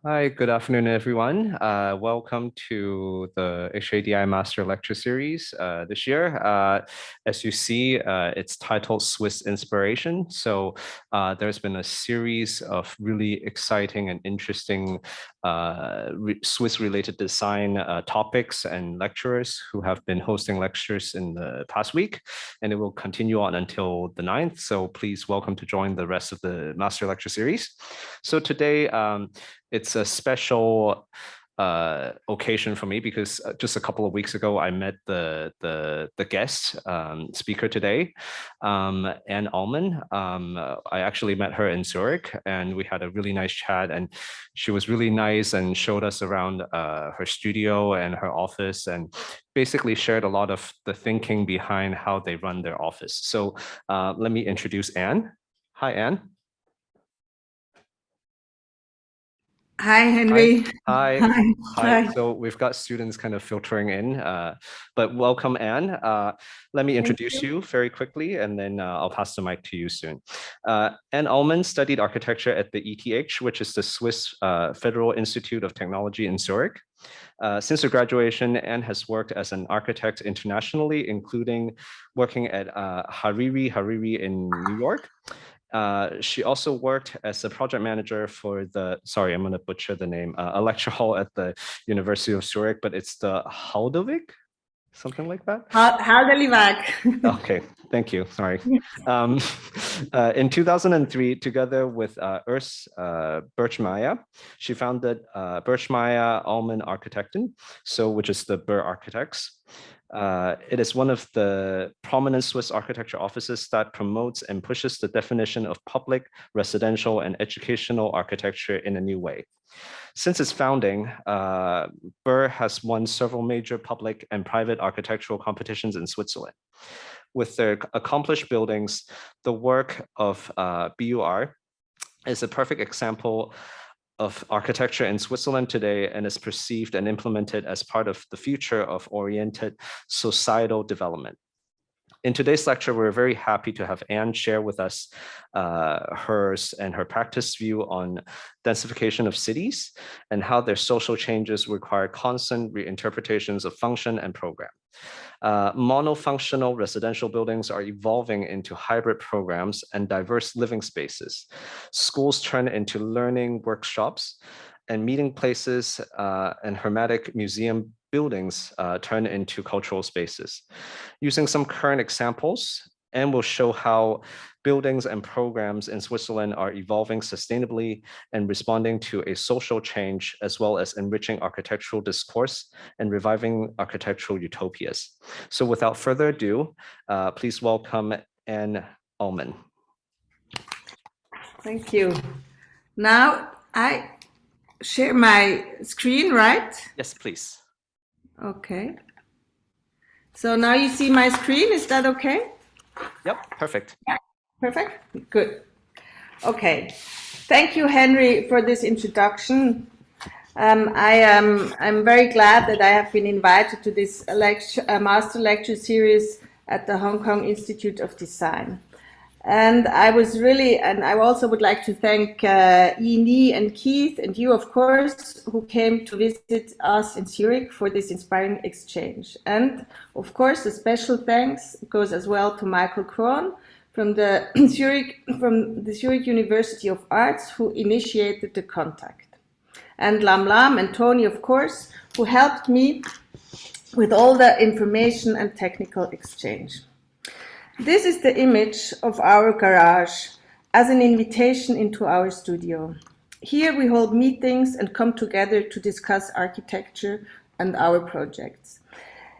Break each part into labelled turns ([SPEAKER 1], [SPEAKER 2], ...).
[SPEAKER 1] Hi, good afternoon, everyone. Welcome to the HADI Master Lecture Series this year. As you see, it's titled Swiss Inspiration. So there's been a series of really exciting and interesting Swiss-related design topics and lecturers who have been hosting lectures in the past week, and it will continue on until the 9th. So please welcome to join the rest of the Master Lecture Series. So today, it's a special occasion for me because just a couple of weeks ago I met the guest speaker today, Anne Uhlmann. I actually met her in Zurich, and we had a really nice chat. And she was really nice and showed us around her studio and her office, and basically shared a lot of the thinking behind how they run their office. So let me introduce Anne. Hi, Anne.
[SPEAKER 2] Hi, Henry.
[SPEAKER 1] Hi.
[SPEAKER 2] Hi.
[SPEAKER 1] Hi. So we've got students kind of filtering in, but welcome, Anne. Let me introduce you very quickly, and then I'll pass the mic to you soon. Anne Uhlmann studied architecture at the ETH, which is the Swiss Federal Institute of Technology in Zurich. Since her graduation, Anne has worked as an architect internationally, including working at Hariri in New York. She also worked as a project manager for sorry, I'm going to butcher the name, a lecture hall at the University of Zurich, but it's the Haldovik, something like that.
[SPEAKER 2] Haldeliwag.
[SPEAKER 1] Okay, thank you. Sorry. In 2003, together with Urs Birchmeier, she founded Birchmeier Uhlmann Architekten, which is the Bir Architects. It is one of the prominent Swiss architecture offices that promotes and pushes the definition of public, residential, and educational architecture in a new way. Since its founding, BIR has won several major public and private architectural competitions in Switzerland. With their accomplished buildings, the work of BUR is a perfect example of architecture in Switzerland today, and is perceived and implemented as part of the future of oriented societal development. In today's lecture, we're very happy to have Anne share with us hers and her practice view on densification of cities and how their social changes require constant reinterpretations of function and program. Monofunctional residential buildings are evolving into hybrid programs and diverse living spaces. Schools turn into learning workshops, and meeting places and hermetic museum buildings turn into cultural spaces. Using some current examples, and will show how buildings and programs in Switzerland are evolving sustainably and responding to a social change, as well as enriching architectural discourse and reviving architectural utopias. So without further ado, please welcome Anne Uhlmann.
[SPEAKER 2] Thank you. Now I share my screen, right?
[SPEAKER 1] Yes, please.
[SPEAKER 2] Okay. So now you see my screen, is that okay?
[SPEAKER 1] Yep, perfect.
[SPEAKER 2] Yeah, perfect, good. Okay, thank you, Henry, for this introduction. I'm very glad that I have been invited to this master lecture series at the Hong Kong Institute of Design. And I also would like to thank Yi and Keith and you, of course, who came to visit us in Zurich for this inspiring exchange. And of course, a special thanks goes as well to Michael Krohn from the Zurich University of Arts, who initiated the contact. And Lam Lam and Tony, of course, who helped me with all the information and technical exchange. This is the image of our garage as an invitation into our studio. Here we hold meetings and come together to discuss architecture and our projects.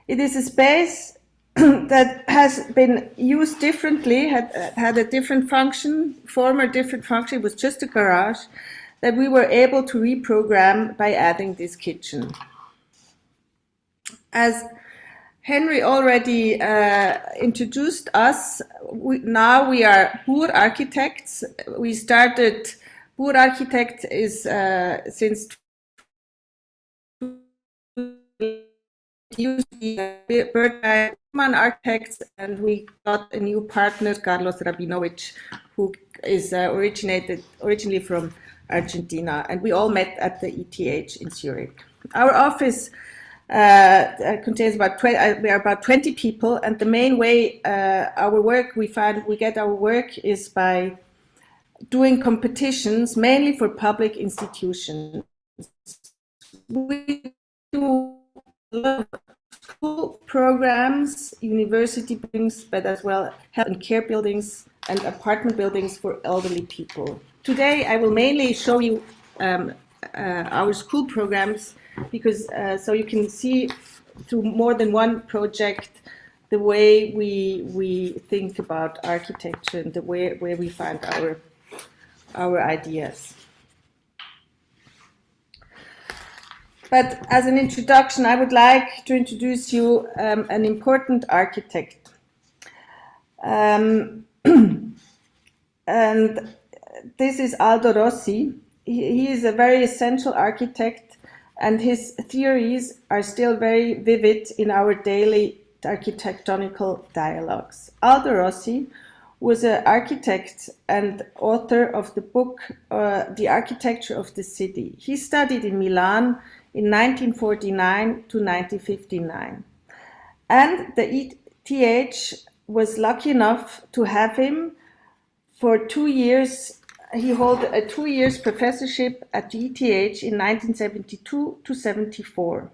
[SPEAKER 2] It is a space that has been used differently, had a different function, former different function. It was just a garage that we were able to reprogram by adding this kitchen. As Henry already introduced us. Now we are BUR Architects. We started, BUR Architect is since used to be Birchmeier Uhlmann Architects, and we got a new partner, Carlos Rabinovich, who is originally from Argentina, and we all met at the ETH in Zurich. Our office contains about we are about 20 people, and the main way we get our work is by doing competitions, mainly for public institutions. We do a lot of school programs, university buildings, but as well health and care buildings and apartment buildings for elderly people. Today, I will mainly show you our school programs, because so you can see through more than one project the way we think about architecture and the way where we find our ideas. But as an introduction, I would like to introduce you an important architect. And this is Aldo Rossi. He is a very essential architect, and his theories are still very vivid in our daily architectonical dialogues. Aldo Rossi was an architect and author of the book The Architecture of the City. He studied in Milan in 1949 to 1959. And the ETH was lucky enough to have him for 2 years. He held a 2 years professorship at the ETH in 1972 to 74.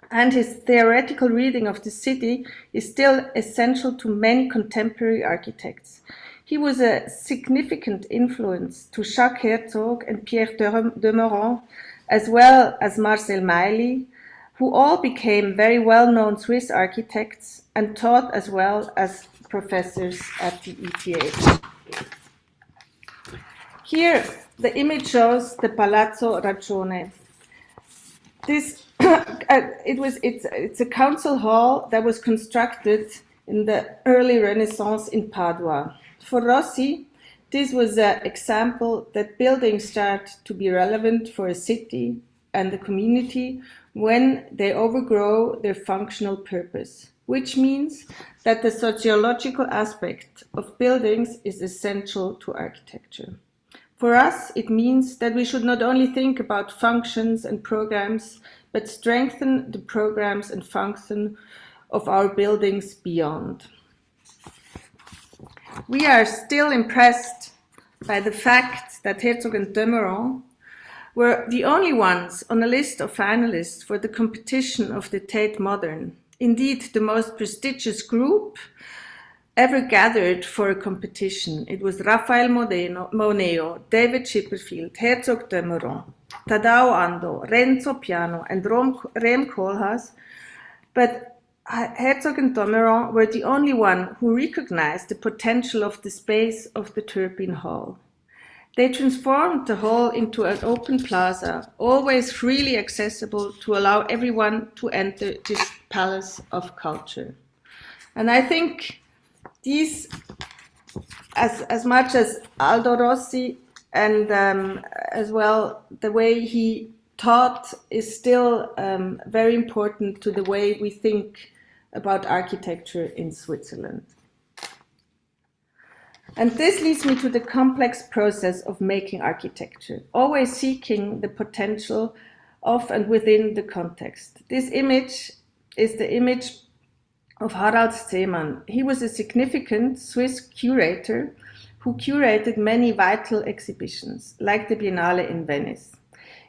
[SPEAKER 2] And his theoretical reading of the city is still essential to many contemporary architects. He was a significant influence to Jacques Herzog and Pierre de Meuron, as well as Marcel Meili, who all became very well-known Swiss architects and taught as well as professors at the ETH. Here, the image shows the Palazzo Ragione. It's a council hall that was constructed in the early Renaissance in Padua. For Rossi, this was an example that buildings start to be relevant for a city and the community when they overgrow their functional purpose, which means that the sociological aspect of buildings is essential to architecture. For us, it means that we should not only think about functions and programs, but strengthen the programs and function of our buildings beyond. We are still impressed by the fact that Herzog and de Meuron were the only ones on a list of finalists for the competition of the Tate Modern, indeed the most prestigious group ever gathered for a competition. It was Raphael Moneo, David Chipperfield, Herzog de Meuron, Tadao Ando, Renzo Piano, and Rem Koolhaas, but Herzog and de Meuron were the only one who recognized the potential of the space of the Turpin Hall. They transformed the hall into an open plaza, always freely accessible to allow everyone to enter this palace of culture. And I think these, as much as Aldo Rossi and as well the way he taught is still very important to the way we think about architecture in Switzerland. And this leads me to the complex process of making architecture, always seeking the potential of and within the context. This image is the image of Harald Seemann. He was a significant Swiss curator who curated many vital exhibitions, like the Biennale in Venice.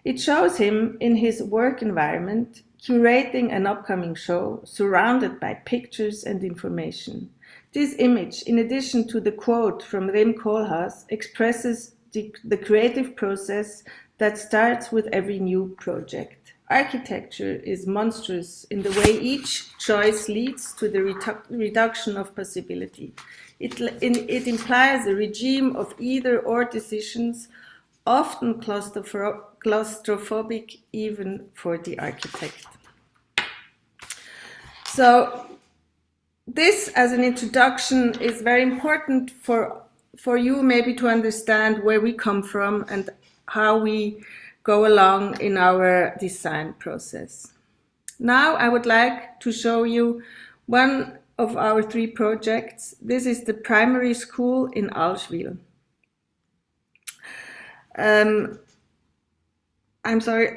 [SPEAKER 2] It shows him in his work environment, curating an upcoming show, surrounded by pictures and information. This image, in addition to the quote from Rem Koolhaas, expresses the creative process that starts with every new project. Architecture is monstrous in the way each choice leads to the reduction of possibility. It implies a regime of either-or decisions, often claustrophobic even for the architect. So this, as an introduction, is very important for you maybe to understand where we come from and how we go along in our design process. Now I would like to show you one of our 3 projects. This is the primary school in Allschwil. I'm sorry.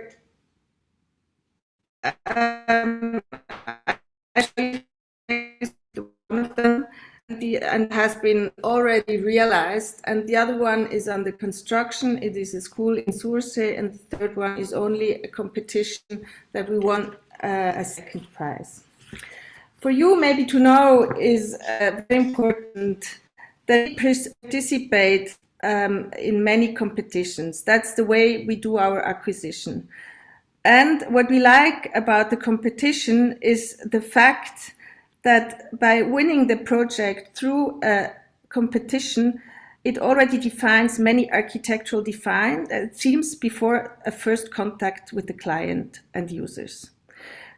[SPEAKER 2] Actually, one of them and has been already realized, and the other one is under construction. It is a school in Sursee, and the third one is only a competition that we won a second prize. For you maybe to know is very important that we participate in many competitions. That's the way we do our acquisition. And what we like about the competition is the fact that by winning the project through a competition, it already defines many architectural themes before a first contact with the client and users.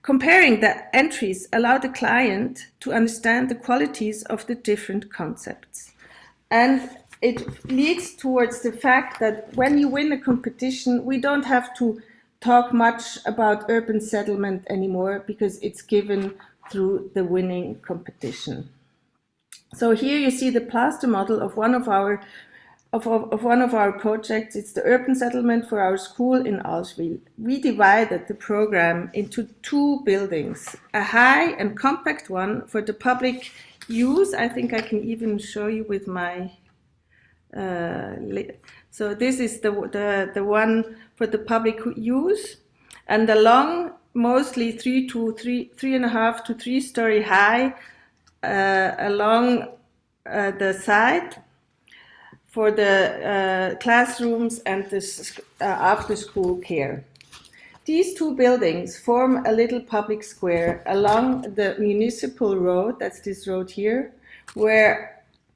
[SPEAKER 2] Comparing the entries allow the client to understand the qualities of the different concepts. And it leads towards the fact that when you win a competition, we don't have to talk much about urban settlement anymore because it's given through the winning competition. So here you see the plaster model of one of our projects. It's the urban settlement for our school in Allschwil. We divided the program into 2 buildings, a high and compact one for the public use. I think I can even show you with my so this is the one for the public use, and the long, mostly 3.5 to 3 story high along the side for the classrooms and the after school care. These 2 buildings form a little public square along the municipal road, that's this road here,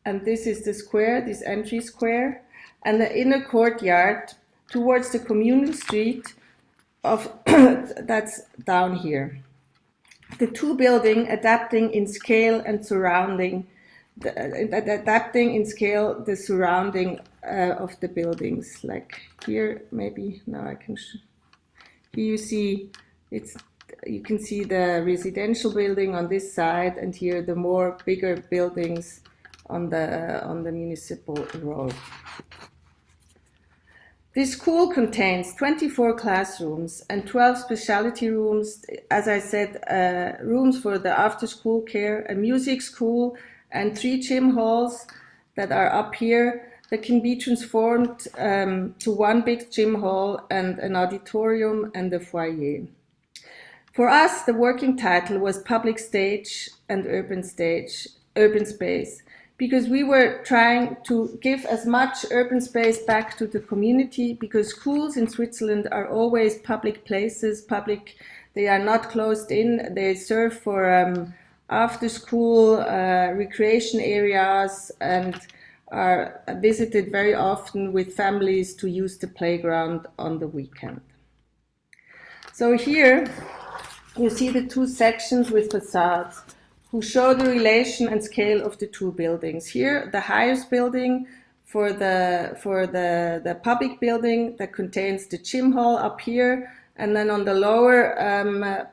[SPEAKER 2] and this is the square, this entry square, and the inner courtyard towards the communal street that's down here. The 2 buildings adapting in scale and surrounding, the surrounding of the buildings. Like here, maybe now I can. Here you see you can see the residential building on this side, and here the more bigger buildings on the municipal road. This school contains 24 classrooms and 12 specialty rooms, as I said, rooms for the after-school care, a music school, and 3 gym halls that are up here that can be transformed to 1 big gym hall and an auditorium and a foyer. For us, the working title was Public Stage and Urban Space, because we were trying to give as much urban space back to the community, because schools in Switzerland are always public places, they are not closed in, they serve for after school recreation areas and are visited very often with families to use the playground on the weekend. So here you see the 2 sections with facades who show the relation and scale of the 2 buildings. Here, the highest building for the public building that contains the gym hall up here, and then on the lower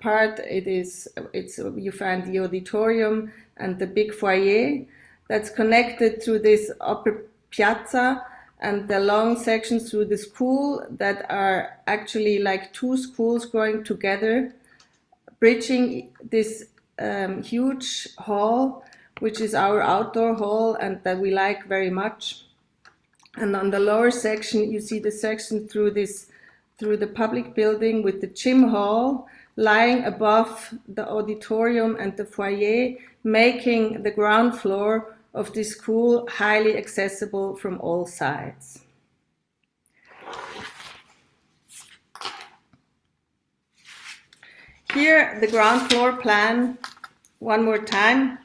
[SPEAKER 2] part, you find the auditorium and the big foyer that's connected through this upper piazza, and the long sections through the school that are actually like 2 schools going together, bridging this huge hall, which is our outdoor hall and that we like very much. And on the lower section, you see the section through the public building with the gym hall lying above the auditorium and the foyer, making the ground floor of this school highly accessible from all sides. Here, the ground floor plan, one more time.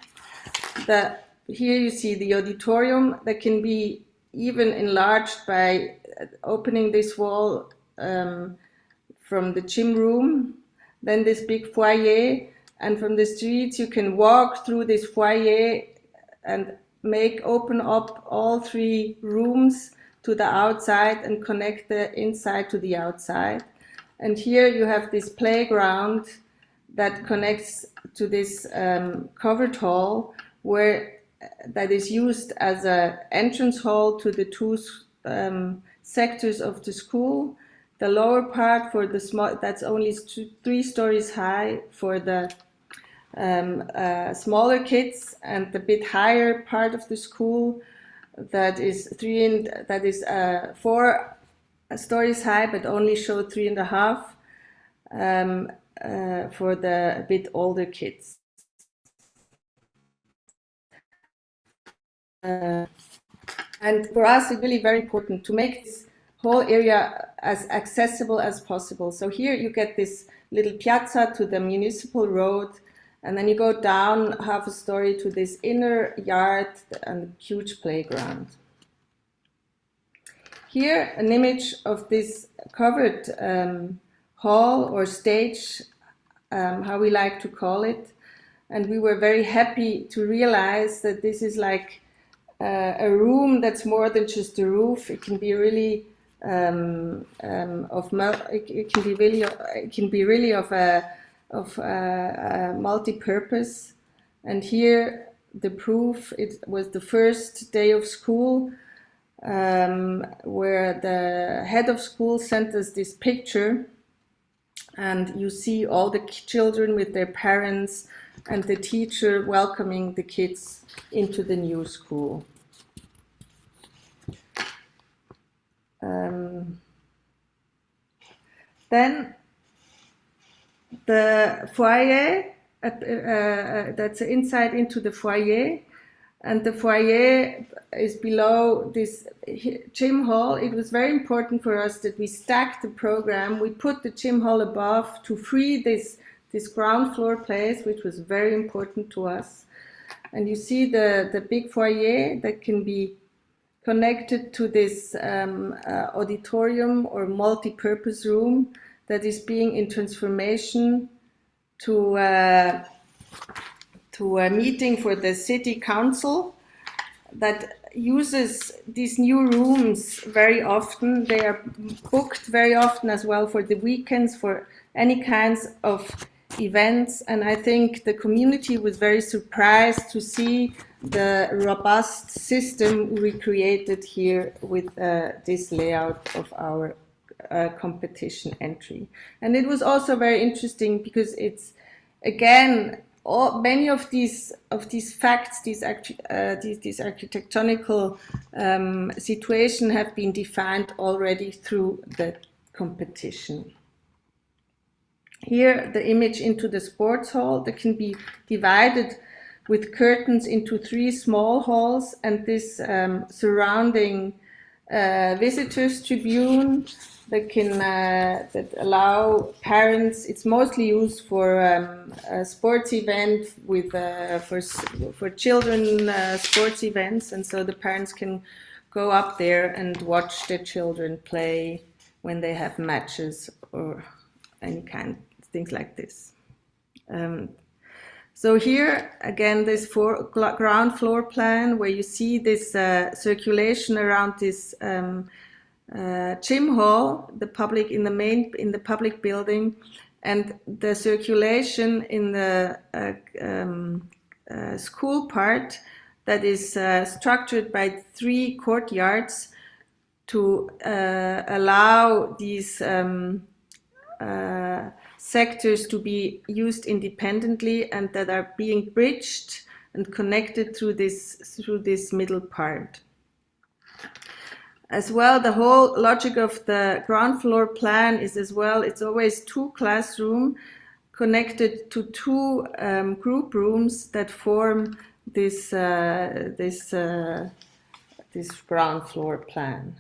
[SPEAKER 2] Here you see the auditorium that can be even enlarged by opening this wall from the gym room. Then this big foyer, and from the streets you can walk through this foyer and open up all 3 rooms to the outside and connect the inside to the outside. And here you have this playground that connects to this covered hall, where that is used as an entrance hall to the two sectors of the school. The lower part for the small, that's only 3 stories high for the smaller kids, and the bit higher part of the school that is 4 stories high, but only show 3.5 for the bit older kids. And for us, it's really very important to make this whole area as accessible as possible. So here you get this little piazza to the municipal road, and then you go down half a story to this inner yard and huge playground. Here, an image of this covered hall or stage, how we like to call it. And we were very happy to realize that this is like a room that's more than just a roof. It can be really it can be really of multi-purpose. And here the proof, it was the first day of school, where the head of school sent us this picture, and you see all the children with their parents and the teacher welcoming the kids into the new school. Then the foyer, that's an insight into the foyer, and the foyer is below this gym hall. It was very important for us that we stacked the program. We put the gym hall above to free this ground floor place, which was very important to us. And you see the big foyer that can be connected to this auditorium or multi-purpose room that is being in transformation to a meeting for the city council that uses these new rooms very often. They are booked very often as well for the weekends, for any kinds of events. And I think the community was very surprised to see the robust system we created here with this layout of our competition entry. And it was also very interesting because it's, again, many of these facts, these architectonical situation have been defined already through the competition. Here, the image into the sports hall that can be divided with curtains into 3 small halls, and this surrounding visitors tribune that can that allow parents. It's mostly used for a sports event with for children sports events, and so the parents can go up there and watch their children play when they have matches or any kind of things like this. So here again, this ground floor plan where you see this circulation around this gym hall, the public in the public building, and the circulation in the school part that is structured by 3 courtyards to allow these sectors to be used independently and that are being bridged and connected through this middle part. As well, the whole logic of the ground floor plan is as well, it's always 2 classrooms connected to 2 group rooms that form this ground floor plan.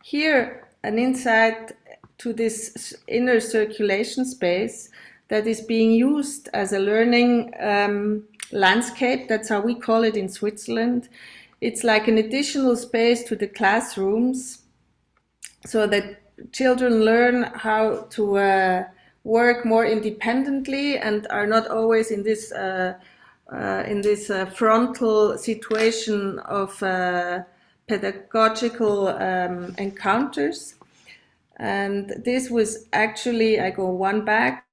[SPEAKER 2] Here, an insight to this inner circulation space that is being used as a learning landscape. That's how we call it in Switzerland. It's like an additional space to the classrooms so that children learn how to work more independently and are not always in this frontal situation of pedagogical encounters. And this was actually, I go one back,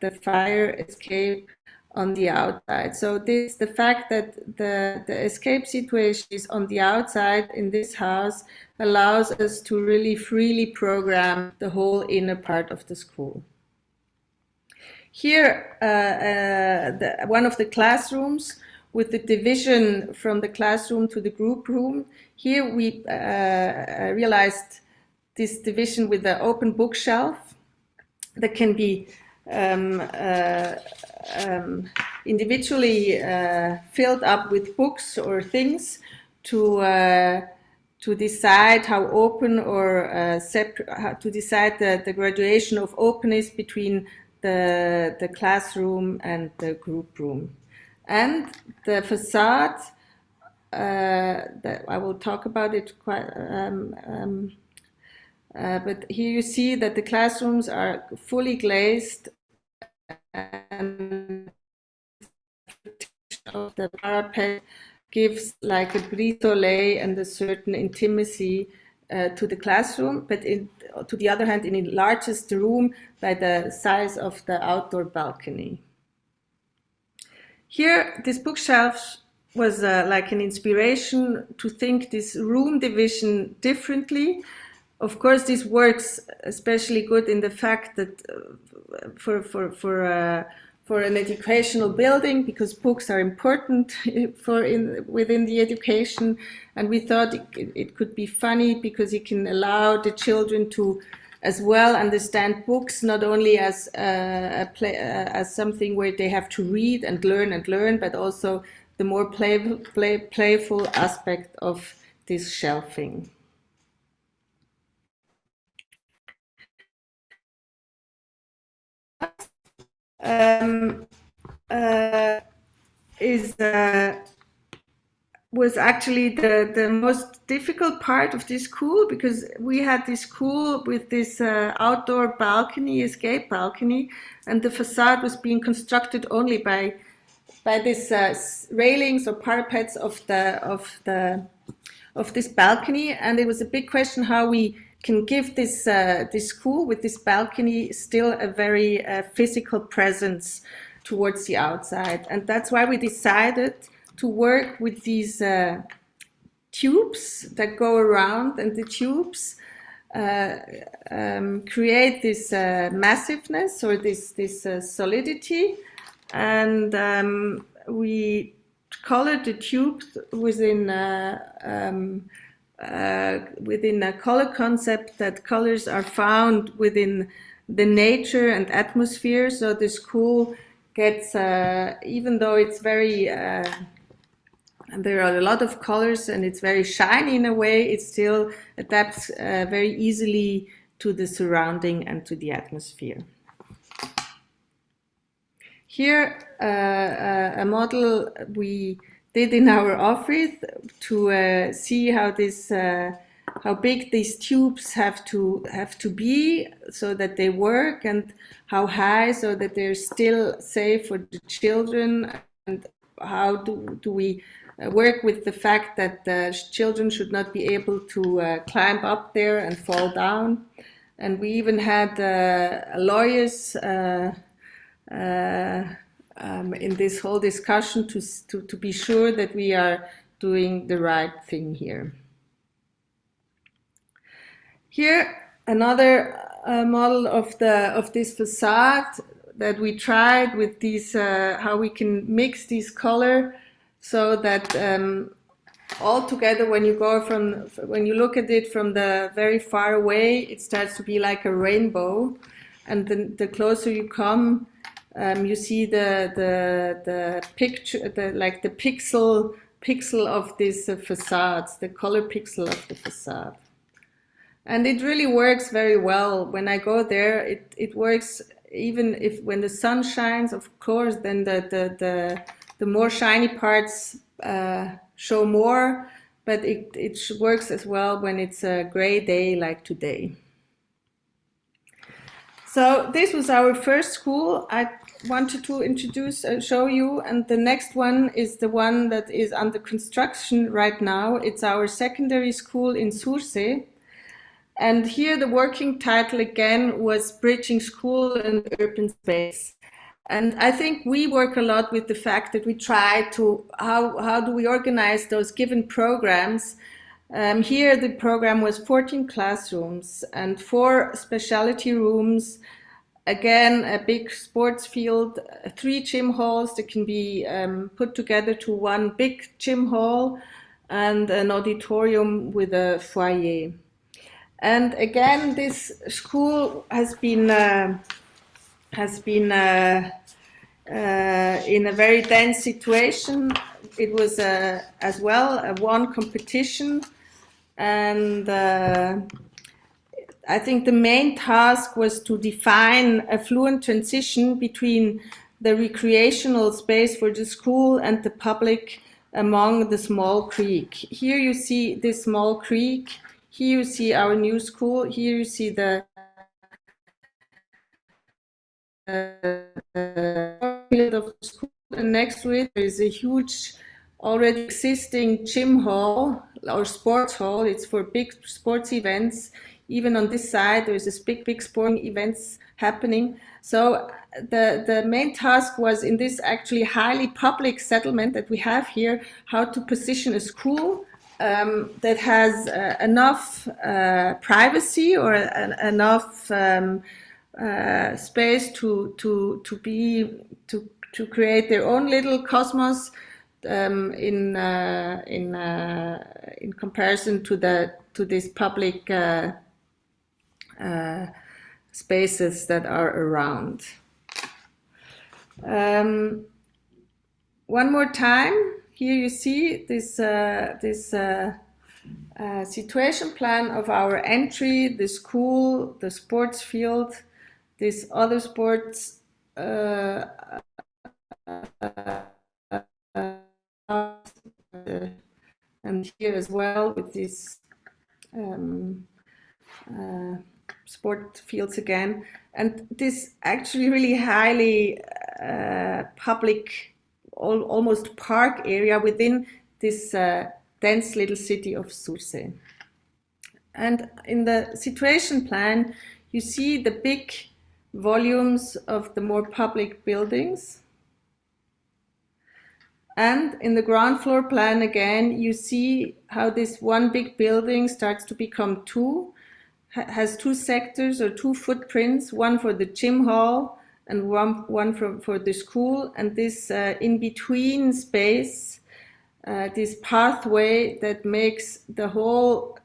[SPEAKER 2] the fire escape on the outside. So the fact that the escape situation is on the outside in this house allows us to really freely program the whole inner part of the school. Here, one of the classrooms with the division from the classroom to the group room. Here we realized this division with the open bookshelf that can be individually filled up with books or things to decide how open or to decide the graduation of openness between the classroom and the group room. And the facade, that I will talk about it quite, but here you see that the classrooms are fully glazed and the parapet gives like a brise soleil and a certain intimacy to the classroom, but to the other hand, it enlarges the room by the size of the outdoor balcony. Here, this bookshelf was like an inspiration to think this room division differently. Of course, this works especially good in the fact that for an educational building, because books are important within the education, and we thought it could be funny because it can allow the children to as well understand books not only as as something where they have to read and learn, but also the more playful aspect of this shelving. Was actually the most difficult part of this school, because we had this school with this outdoor balcony, escape balcony, and the facade was being constructed only by this railings or parapets of this balcony, and it was a big question how we can give this school with this balcony still a very physical presence towards the outside. And that's why we decided to work with these tubes that go around, and the tubes create this massiveness or this solidity. And we colored the tubes within a color concept that colors are found within the nature and atmosphere. So the school gets, even though it's very, there are a lot of colors and it's very shiny in a way, it still adapts very easily to the surrounding and to the atmosphere. Here, a model we did in our office to see how this, how big these tubes have to be so that they work, and how high so that they're still safe for the children, and how do we work with the fact that the children should not be able to climb up there and fall down. And we even had lawyers in this whole discussion to be sure that we are doing the right thing here. Here, another model of this facade that we tried with these, how we can mix these color so that all together, when you look at it from the very far away, it starts to be like a rainbow, and then the closer you come, you see the picture, like the pixel of this facades, the color pixel of the facade. And it really works very well. When I go there, it works even if when the sun shines, of course, then the more shiny parts show more, but it works as well when it's a gray day like today. So this was our first school I wanted to introduce, show you, and the next one is the one that is under construction right now. It's our secondary school in Sursee. And here the working title again was Bridging School and Urban Space. And I think we work a lot with the fact that we try to, how do we organize those given programs? Here the program was 14 classrooms and 4 specialty rooms, again a big sports field, 3 gym halls that can be put together to one big gym hall, and an auditorium with a foyer. And again, this school has been in a very dense situation. It was as well a one competition, and I think the main task was to define a fluent transition between the recreational space for the school and the public among the small creek. Here you see this small creek. Here you see our new school. Here you see the field of the school, and next to it there is a huge, already existing gym hall or sports hall. It's for big sports events. Even on this side, there is this big sporting events happening. So the main task was in this actually highly public settlement that we have here, how to position a school that has enough privacy or enough space to create their own little cosmos in comparison to this public spaces that are around. One more time, here you see this situation plan of our entry, the school, the sports field, this other sports and here as well with these sport fields again, and this actually really highly public, almost park area within this dense little city of Sursee. And in the situation plan, you see the big volumes of the more public buildings. And in the ground floor plan again, you see how this one big building starts to become two, has 2 sectors or 2 footprints, one for the gym hall and one for the school, and this in-between space, this pathway that makes the whole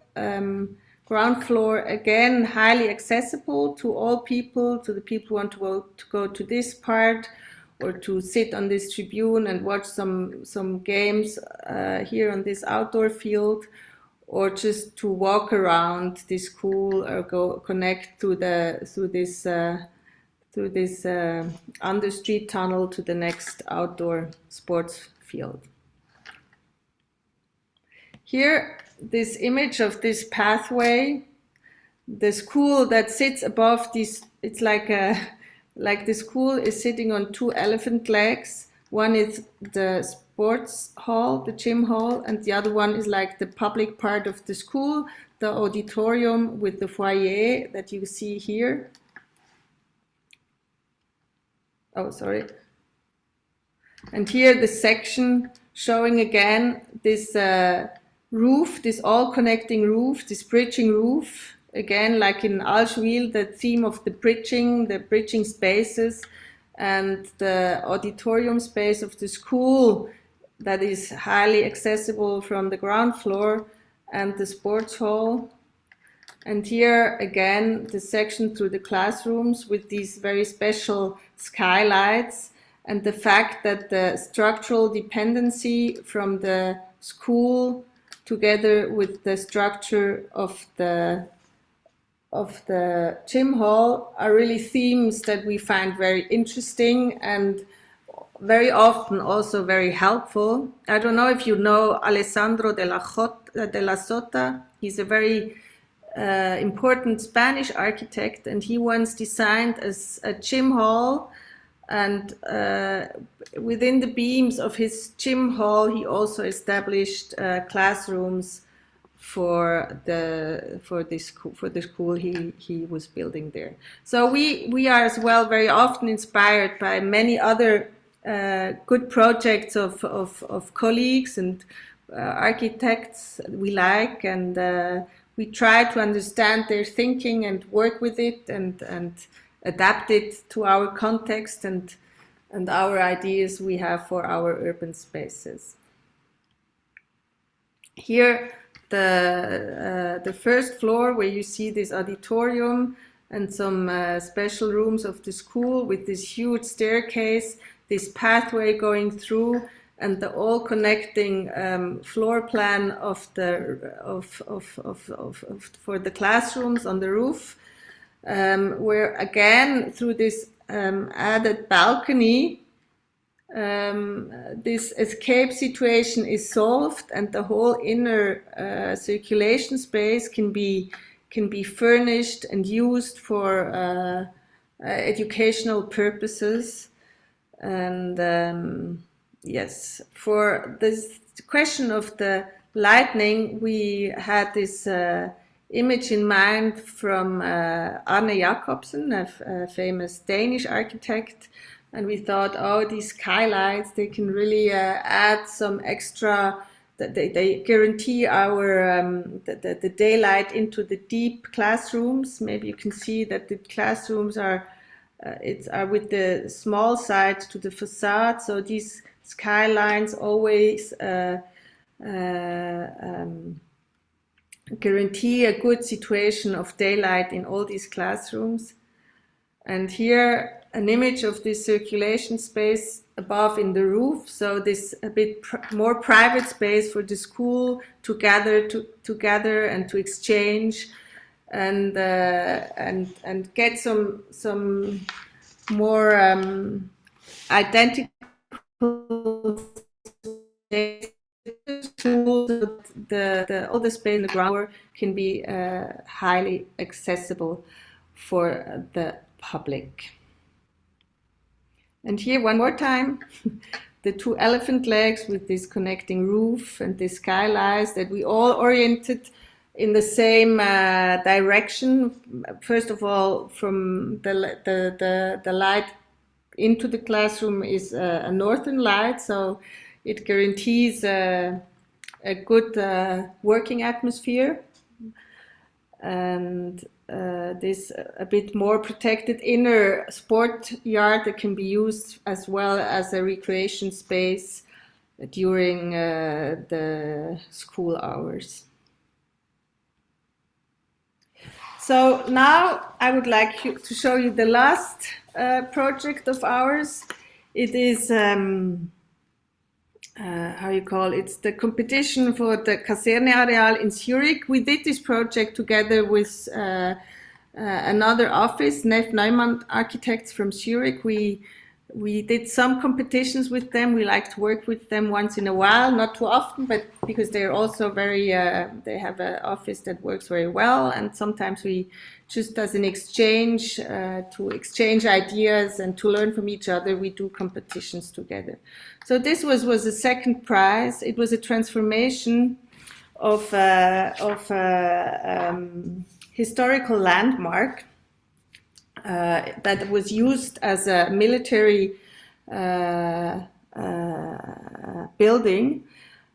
[SPEAKER 2] ground floor again highly accessible to all people, to the people who want to go to this part, or to sit on this tribune and watch some games here on this outdoor field, or just to walk around this school or go connect through this under street tunnel to the next outdoor sports field. Here, this image of this pathway, the school that sits above this, it's like the school is sitting on 2 elephant legs. One is the sports hall, the gym hall, and the other one is like the public part of the school, the auditorium with the foyer that you see here. Oh, sorry. And here the section showing again this roof, this all connecting roof, this bridging roof. Again, like in Allschwil, the theme of the bridging spaces, and the auditorium space of the school that is highly accessible from the ground floor, and the sports hall. And here again, the section through the classrooms with these very special skylights, and the fact that the structural dependency from the school together with the structure of the gym hall are really themes that we find very interesting and very often also very helpful. I don't know if you know Alessandro de la Sota. He's a very important Spanish architect, and he once designed a gym hall, and within the beams of his gym hall he also established classrooms for the school he was building there. So we are as well very often inspired by many other good projects of colleagues and architects we like, and we try to understand their thinking and work with it and adapt it to our context and our ideas we have for our urban spaces. Here, the first floor where you see this auditorium and some special rooms of the school with this huge staircase, this pathway going through, and the all connecting floor plan of for the classrooms on the roof, where again through this added balcony, this escape situation is solved, and the whole inner circulation space can be furnished and used for educational purposes. And yes, for this question of the lighting, we had this image in mind from Arne Jacobsen, a famous Danish architect. And we thought, oh, these skylights, they can really add some extra, they guarantee our the daylight into the deep classrooms. Maybe you can see that the classrooms are with the small side to the facade. So these skylines always guarantee a good situation of daylight in all these classrooms. And here, an image of this circulation space above in the roof. So this a bit more private space for the school to gather together and to exchange and get some more identical tools. All the space in the ground can be highly accessible for the public. And here, one more time, the two elephant legs with this connecting roof and this skylights that we all oriented in the same direction. First of all, from the light into the classroom is a northern light, so it guarantees a good working atmosphere. And this a bit more protected inner sport yard that can be used as well as a recreation space during the school hours. So now I would like to show you the last project of ours. It is it's the competition for the Kaserne Areal in Zurich. We did this project together with another office, Neff Neumann Architects from Zurich. We did some competitions with them. We like to work with them once in a while, not too often, but because they're also very, they have an office that works very well. And sometimes we just as an exchange, to exchange ideas and to learn from each other, we do competitions together. So this was a second prize. It was a transformation of historical landmark that was used as a military building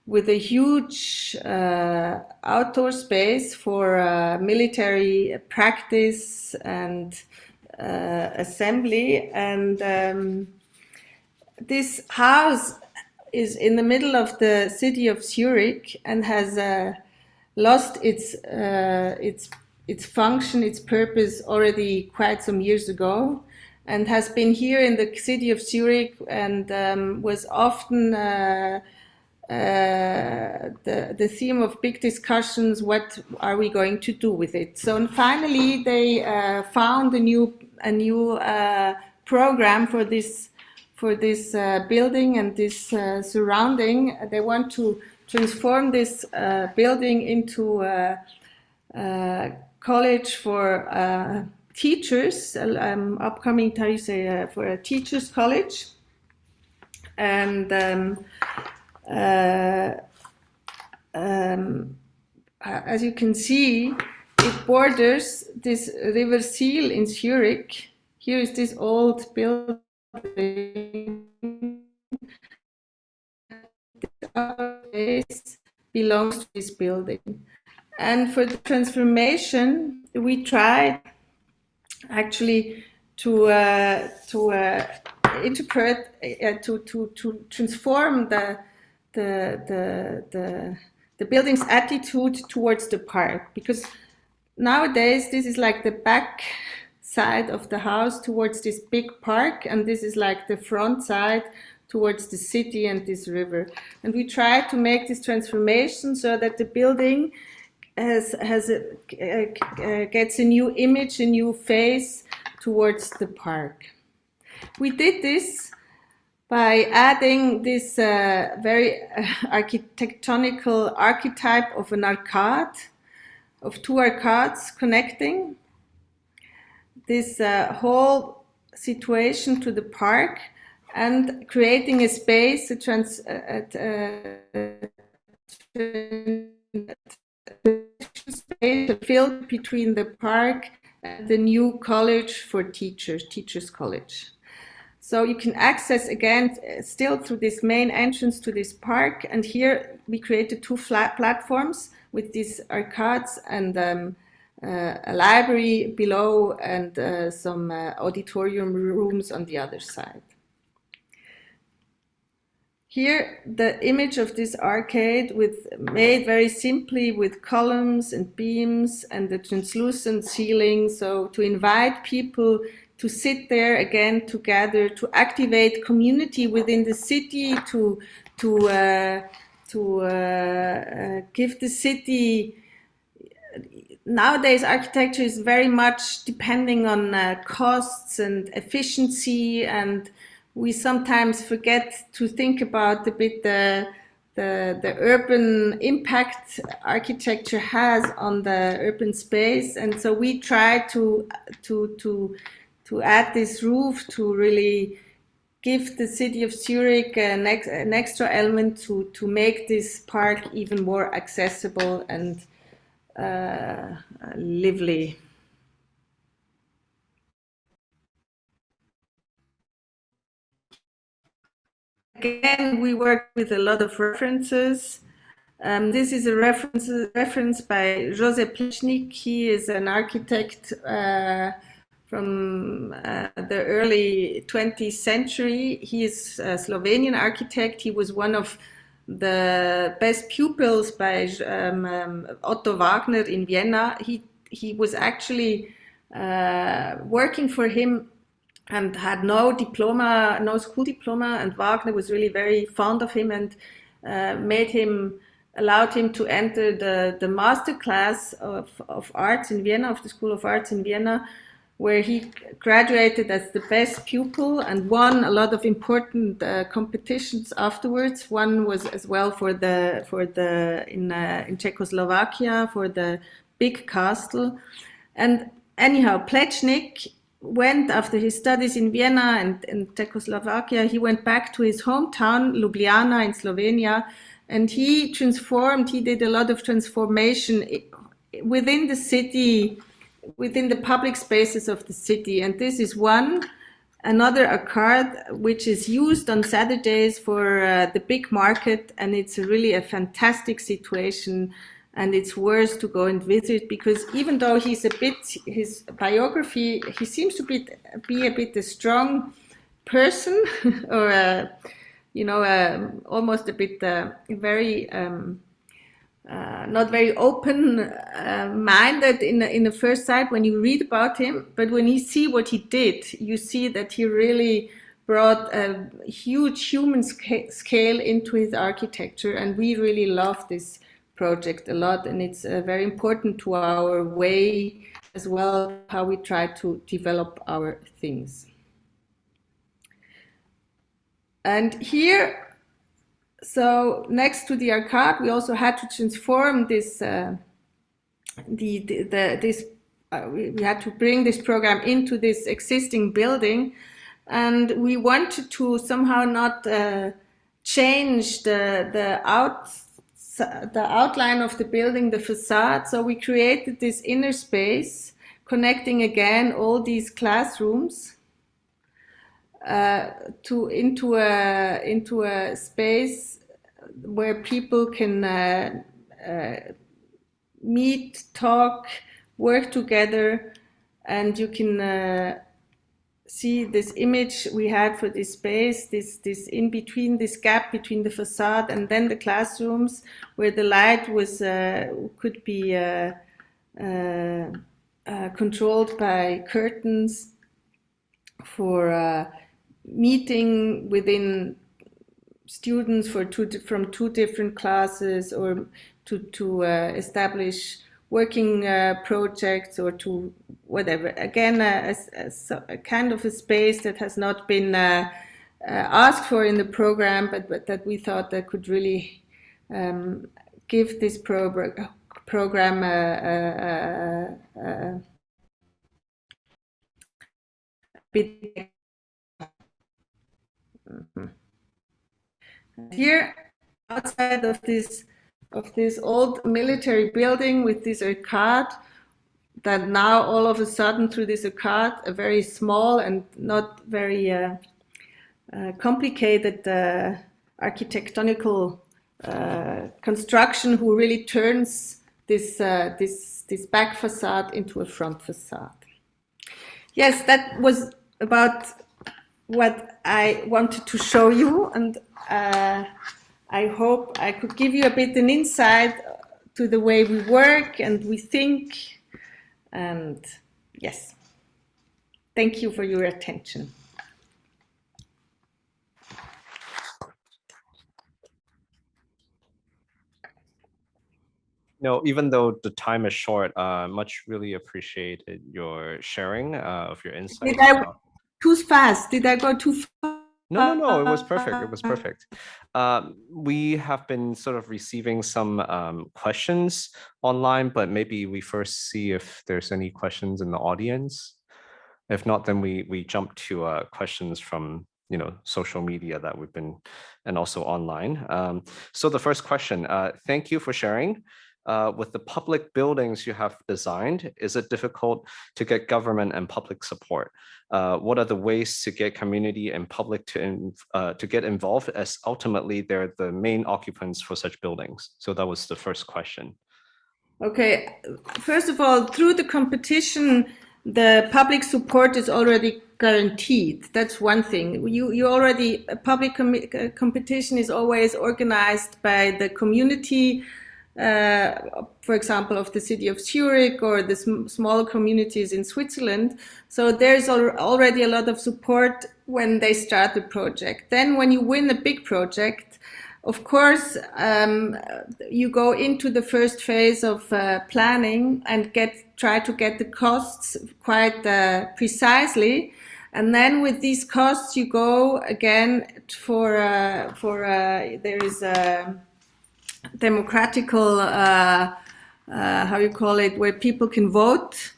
[SPEAKER 2] with a huge outdoor space for military practice and assembly. And this house is in the middle of the city of Zurich and has lost its function, its purpose already quite some years ago, and has been here in the city of Zurich and was often the theme of big discussions. What are we going to do with it? So finally, they found a new program for this building and this surrounding. They want to transform this building into a college for teachers, upcoming, for a teachers college. And as you can see, it borders this river Siel in Zurich. Here is this old building. This belongs to this building. And for the transformation, we tried actually to interpret, to transform the building's attitude towards the park, because nowadays this is like the back side of the house towards this big park, and this is like the front side towards the city and this river. And we try to make this transformation so that the building gets a new image, a new face towards the park. We did this by adding this very architectonical archetype of an arcade, of two arcades connecting this whole situation to the park, and creating a space, a space filled between the park and the new college for teachers college. So you can access again still through this main entrance to this park, and here we created two flat platforms with these arcades and a library below and some auditorium rooms on the other side. Here, the image of this arcade made very simply with columns and beams and the translucent ceiling, so to invite people to sit there again together, to activate community within the city, to give the city. Nowadays, architecture is very much depending on costs and efficiency, and we sometimes forget to think about a bit the urban impact architecture has on the urban space. And so we try to add this roof to really give the city of Zurich an extra element to make this park even more accessible and lively. Again, we work with a lot of references. This is a reference by Josep Plečnik. He is an architect from the early 20th century. He is a Slovenian architect. He was one of the best pupils by Otto Wagner in Vienna. He was actually working for him and had no diploma, no school diploma, and Wagner was really very fond of him and allowed him to enter the master class of arts in Vienna, of the School of Arts in Vienna, where he graduated as the best pupil and won a lot of important competitions afterwards. One was as well in Czechoslovakia for the big castle. And anyhow, Plečnik went, after his studies in Vienna and in Czechoslovakia, he went back to his hometown, Ljubljana in Slovenia, and he did a lot of transformation within the city, within the public spaces of the city. And this is another arcade which is used on Saturdays for the big market, and it's really a fantastic situation. And it's worth to go and visit, because even though his biography, he seems to be a bit a strong person, or almost a bit very not very open-minded in the first sight when you read about him. But when you see what he did, you see that he really brought a huge human scale into his architecture, and we really love this project a lot, and it's very important to our way as well, how we try to develop our things. And here, so next to the arcade, we also had to transform this. We had to bring this program into this existing building, and we wanted to somehow not change the outside the outline of the building, the facade. So we created this inner space connecting again all these classrooms into a space where people can meet, talk, work together, and you can see this image we had for this space, this in between, this gap between the facade and then the classrooms, where the light was could be controlled by curtains for meeting within students from two different classes, or to establish working projects, or to whatever. Again, a kind of a space that has not been asked for in the program, but that we thought that could really give this program a bit. Here, outside of this old military building with this arcade, that now all of a sudden through this arcade, a very small and not very complicated architectonical construction, who really turns this back facade into a front facade. Yes, that was about what I wanted to show you, and I hope I could give you a bit an insight to the way we work and we think. And yes, thank you for your attention.
[SPEAKER 1] No, even though the time is short, much really appreciated your sharing of your insights.
[SPEAKER 2] Did I too fast? Did I go too fast?
[SPEAKER 1] No, it was perfect. It was perfect. We have been sort of receiving some questions online, but maybe we first see if there's any questions in the audience. If not, then we jump to questions from social media that we've been, and also online. So the first question, thank you for sharing. With the public buildings you have designed, is it difficult to get government and public support? What are the ways to get community and public to get involved, as ultimately they're the main occupants for such buildings? So that was the first question.
[SPEAKER 2] Okay, first of all, through the competition, the public support is already guaranteed. That's one thing. You already, a public competition is always organized by the community, for example, of the city of Zurich or the smaller communities in Switzerland. So there's already a lot of support when they start the project. Then when you win a big project, of course, you go into the first phase of planning and try to get the costs quite precisely. And then with these costs, you go again for there is a democratical, how you call it, where people can vote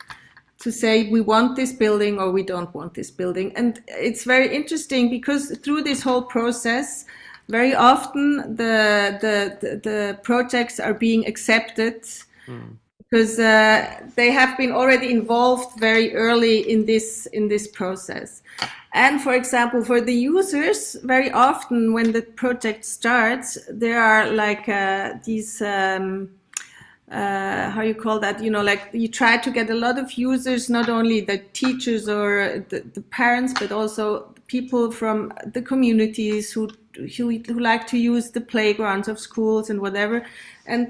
[SPEAKER 2] to say we want this building or we don't want this building. And it's very interesting because through this whole process, very often the projects are being accepted because they have been already involved very early in this process. And for example, for the users, very often when the project starts, there are like these, how you call that, like you try to get a lot of users, not only the teachers or the parents, but also people from the communities who like to use the playgrounds of schools and whatever. And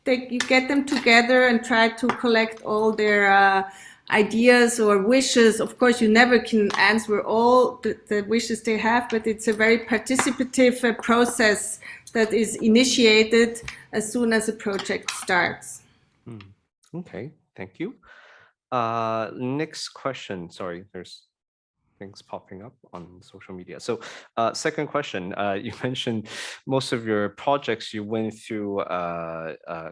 [SPEAKER 2] you get them together and try to collect all their ideas or wishes. Of course, you never can answer all the wishes they have, but it's a very participative process that is initiated as soon as a project starts.
[SPEAKER 1] Okay, thank you. Next question. Sorry, there's things popping up on social media. So second question, you mentioned most of your projects you went through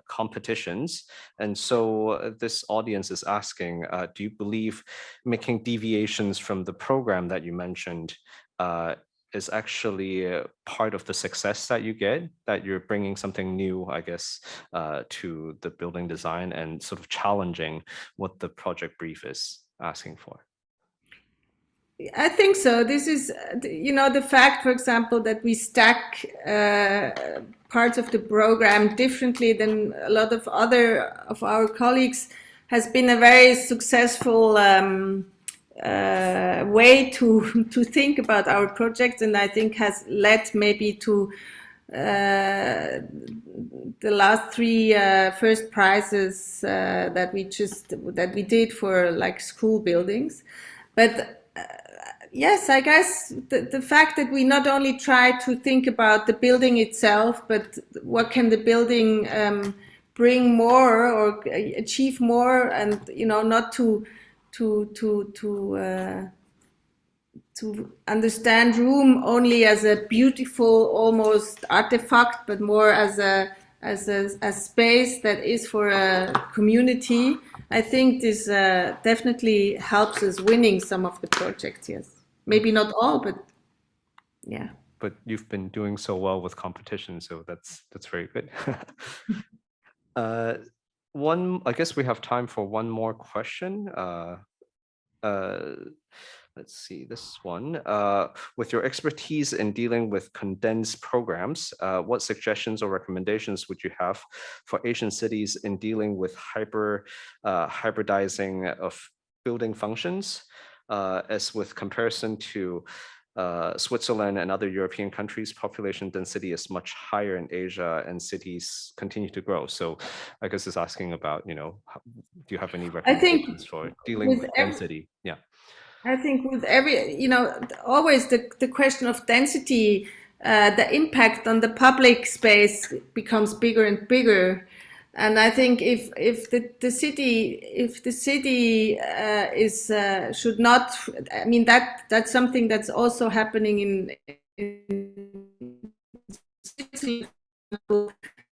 [SPEAKER 1] competitions. And so this audience is asking, do you believe making deviations from the program that you mentioned is actually part of the success that you get, that you're bringing something new, I guess, to the building design and sort of challenging what the project brief is asking for?
[SPEAKER 2] I think so. This is, the fact, for example, that we stack parts of the program differently than a lot of other of our colleagues has been a very successful way to think about our project, and I think has led maybe to the last three first prizes that we did for like school buildings. But yes, I guess the fact that we not only try to think about the building itself, but what can the building bring more or achieve more, and not to understand room only as a beautiful almost artifact, but more as a space that is for a community. I think this definitely helps us winning some of the projects. Yes, maybe not all, but yeah.
[SPEAKER 1] But you've been doing so well with competition, so that's very good. I guess we have time for one more question. Let's see this one. With your expertise in dealing with condensed programs, what suggestions or recommendations would you have for Asian cities in dealing with hybridizing of building functions, as with comparison to Switzerland and other European countries? Population density is much higher in Asia and cities continue to grow. So I guess it's asking about, do you have any recommendations for dealing with density? Yeah.
[SPEAKER 2] I think with every, always the question of density, the impact on the public space becomes bigger and bigger. And I think if the city is should not, I mean that's something that's also happening in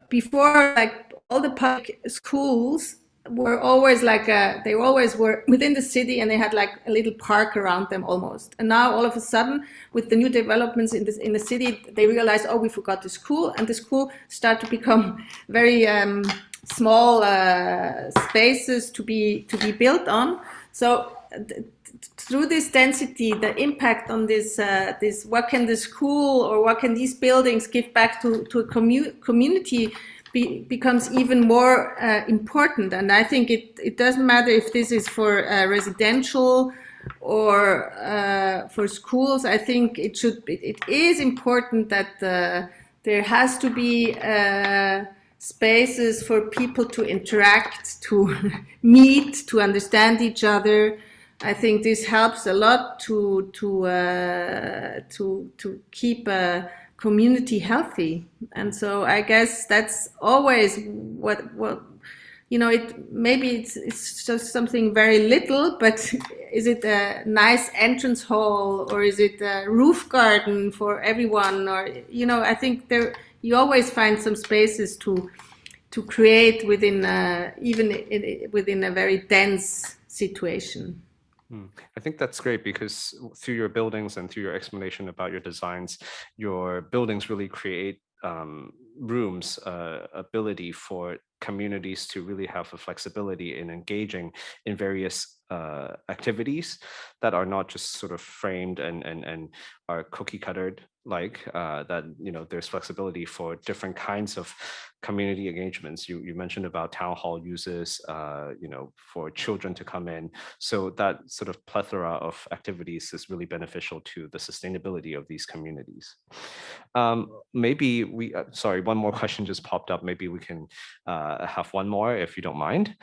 [SPEAKER 2] before, like all the public schools were always they always were within the city, and they had like a little park around them almost. And now all of a sudden, with the new developments in the city, they realize, oh, we forgot the school, and the school start to become very small spaces to be built on. So through this density, the impact on this what can the school or what can these buildings give back to a community becomes even more important. And I think it doesn't matter if this is for residential or for schools. I think it is important that there has to be spaces for people to interact, to meet, to understand each other. I think this helps a lot to keep a community healthy. And so I guess that's always what it's just something very little, but is it a nice entrance hall, or is it a roof garden for everyone? Or I think you always find some spaces to create within within a very dense situation.
[SPEAKER 1] I think that's great, because through your buildings and through your explanation about your designs, your buildings really create rooms, ability for communities to really have the flexibility in engaging in various activities that are not just sort of framed and are cookie cuttered, that there's flexibility for different kinds of community engagements. You mentioned about town hall uses, for children to come in. So that sort of plethora of activities is really beneficial to the sustainability of these communities. Maybe one more question just popped up. Maybe we can have one more, if you don't mind.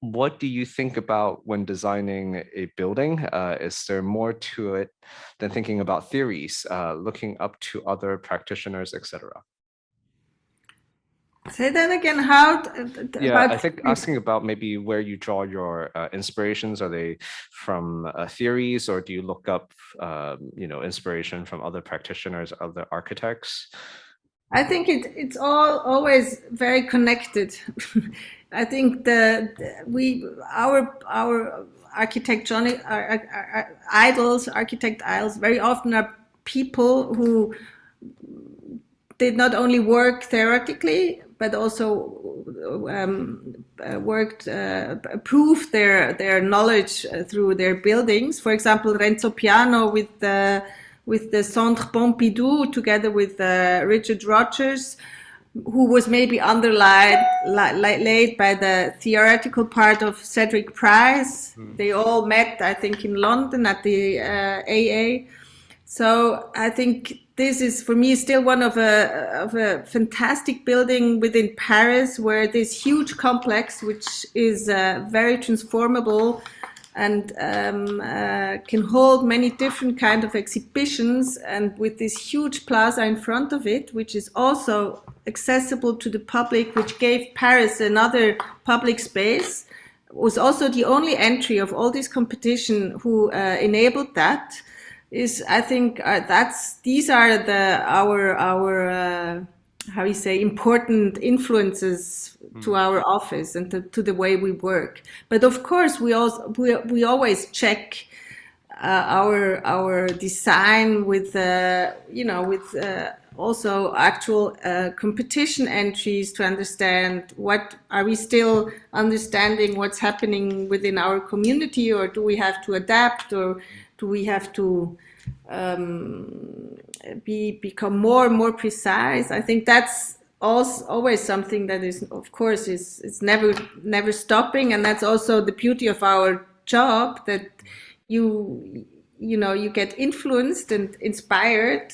[SPEAKER 1] What do you think about when designing a building? Is there more to it than thinking about theories, looking up to other practitioners, etc.?
[SPEAKER 2] Say that again.
[SPEAKER 1] I think asking about maybe where you draw your inspirations. Are they from theories, or do you look up, inspiration from other practitioners, other architects?
[SPEAKER 2] I think it's always very connected. I think our architectonic idols, architect idols, very often are people who did not only work theoretically, but also proved their knowledge through their buildings. For example, Renzo Piano with the Centre Pompidou, together with Richard Rogers, who was maybe underlaid by the theoretical part of Cedric Price. They all met, I think, in London at the AA. So I think this is, for me, still one of a fantastic building within Paris, where this huge complex, which is very transformable and can hold many different kind of exhibitions, and with this huge plaza in front of it, which is also accessible to the public, which gave Paris another public space, was also the only entry of all this competition who enabled that. Is, I think, these are our how you say, important influences to our office and to the way we work. But of course, we always check our design with also actual competition entries to understand what are we still understanding what's happening within our community, or do we have to adapt, or do we have to become more and more precise? I think that's also always something that is, of course, it's never stopping, and that's also the beauty of our job, that you get influenced and inspired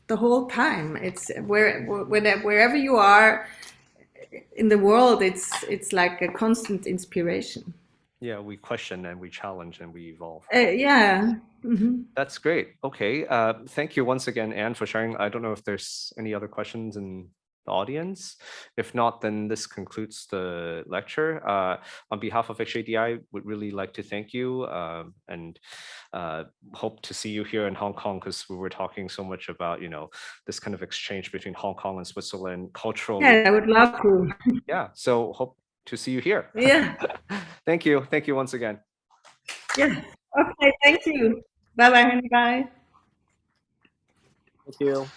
[SPEAKER 2] the whole time. It's wherever you are in the world, it's like a constant inspiration.
[SPEAKER 1] Yeah, we question and we challenge and we evolve.
[SPEAKER 2] Yeah. Mm-hmm.
[SPEAKER 1] That's great. Okay. Thank you once again, Anne, for sharing. I don't know if there's any other questions in the audience. If not, then this concludes the lecture. On behalf of HADI, would really like to thank you and hope to see you here in Hong Kong, because we were talking so much about, this kind of exchange between Hong Kong and Switzerland culturally.
[SPEAKER 2] Yeah, I would love to.
[SPEAKER 1] Yeah, so hope to see you here.
[SPEAKER 2] Yeah.
[SPEAKER 1] Thank you. Thank you once again.
[SPEAKER 2] Yeah. Okay, thank you. Bye-bye, honey. Bye.
[SPEAKER 1] Thank you.